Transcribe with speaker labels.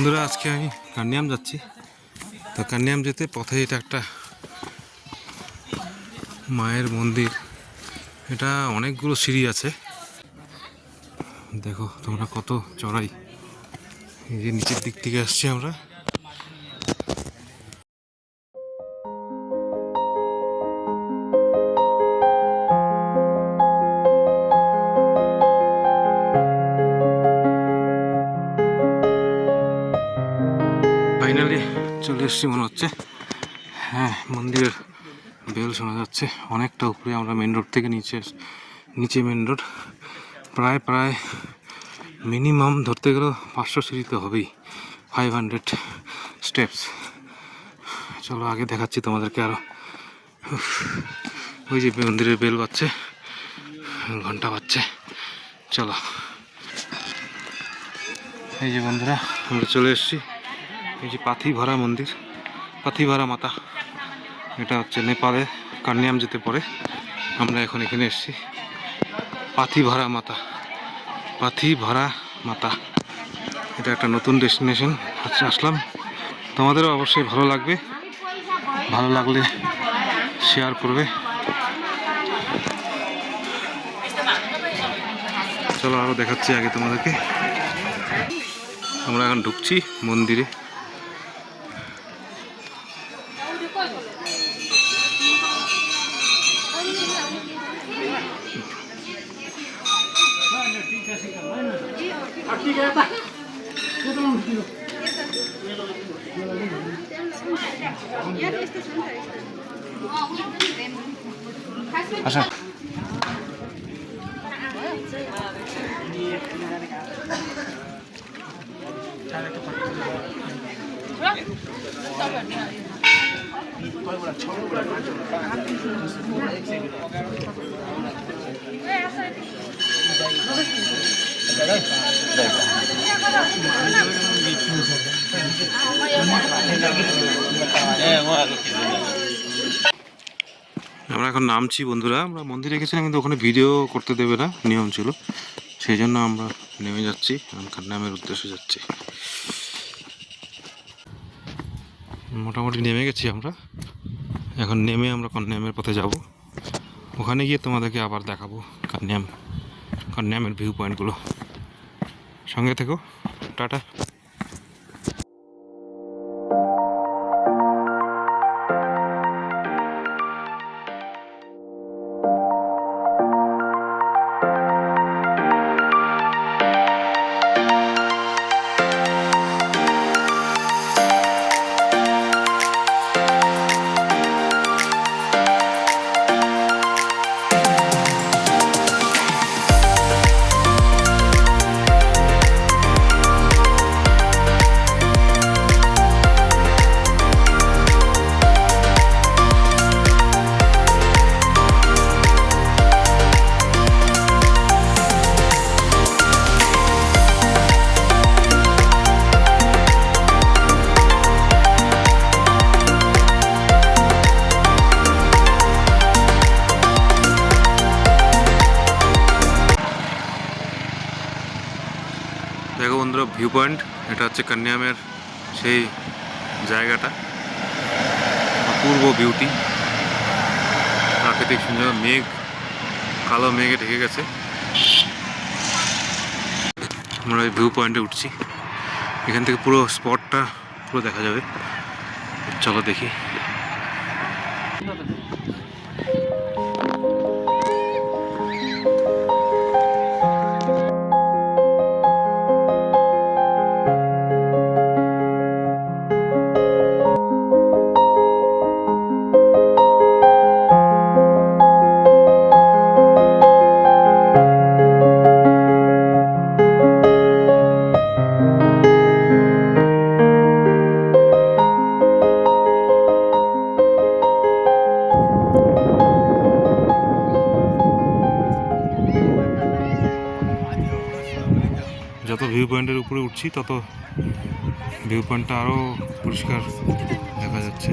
Speaker 1: বন্ধুরা, আজকে আমি কান্যাম যাচ্ছি। তো কান্যাম যেতে পথে এটা একটা মায়ের মন্দির। এটা অনেকগুলো সিঁড়ি আছে, দেখো তোমরা কত চড়াই। এই যে নিচের দিক থেকে আসছি আমরা। ফাইনালি চলে এসছি মনে হচ্ছে। হ্যাঁ, মন্দিরের বেল শোনা যাচ্ছে অনেকটা উপরে। আমরা মেন রোড থেকে নিচে মেন রোড প্রায় মিনিমাম ধরতে গেলেও 500 সিঁড়িতে হবেই, 500 স্টেপস। চলো আগে দেখাচ্ছি তোমাদেরকে আরো। ওই যে মন্দিরের বেল বাজছে, ঘন্টা বাজছে। চলো, এই যে বন্ধুরা আমরা চলে এসেছি। এই যে পাথিভারা মন্দির, পাথিভারা মাতা। এটা হচ্ছে নেপালে কান্যাম যেতে পরে। আমরা এখন এখানে এসেছি পাথিভারা মাতা। পাথিভারা মাতা, এটা একটা নতুন ডেস্টিনেশন। আচ্ছা, আসলাম। তোমাদেরও অবশ্যই ভালো লাগবে, ভালো লাগলে শেয়ার করবে। চলো আরও দেখাচ্ছি আগে তোমাদেরকে। আমরা এখন ঢুকছি মন্দিরে। আচ্ছা, আমরা এখন নামছি বন্ধুরা। আমরা মন্দিরে গেছিলাম, কিন্তু ওখানে ভিডিও করতে দেবে না, নিয়ম ছিল। সেই জন্য আমরা নেমে যাচ্ছি, কান্যামের উদ্দেশ্যে যাচ্ছি। মোটামুটি নেমে গেছি আমরা। এখন নেমে আমরা কান্যামের পথে যাব। ওখানে গিয়ে তোমাদেরকে আবার দেখাবো কান্যামের ভিউ পয়েন্টগুলো। সঙ্গে থেকো, টাটা। দেখো বন্ধুরা, ভিউ পয়েন্ট। এটা হচ্ছে কান্যামের সেই জায়গাটা। অপূর্ব বিউটি, প্রাকৃতিক সুন্দর। মেঘ, কালো মেঘে ঢেকে গেছে। আমরা এই ভিউ পয়েন্টে উঠছি। এখান থেকে পুরো স্পটটা পুরো দেখা যাবে। চলো দেখি। যত ভিউ পয়েন্টের উপরে উঠছি তত ভিউ পয়েন্টটা আরও পরিষ্কার দেখা যাচ্ছে।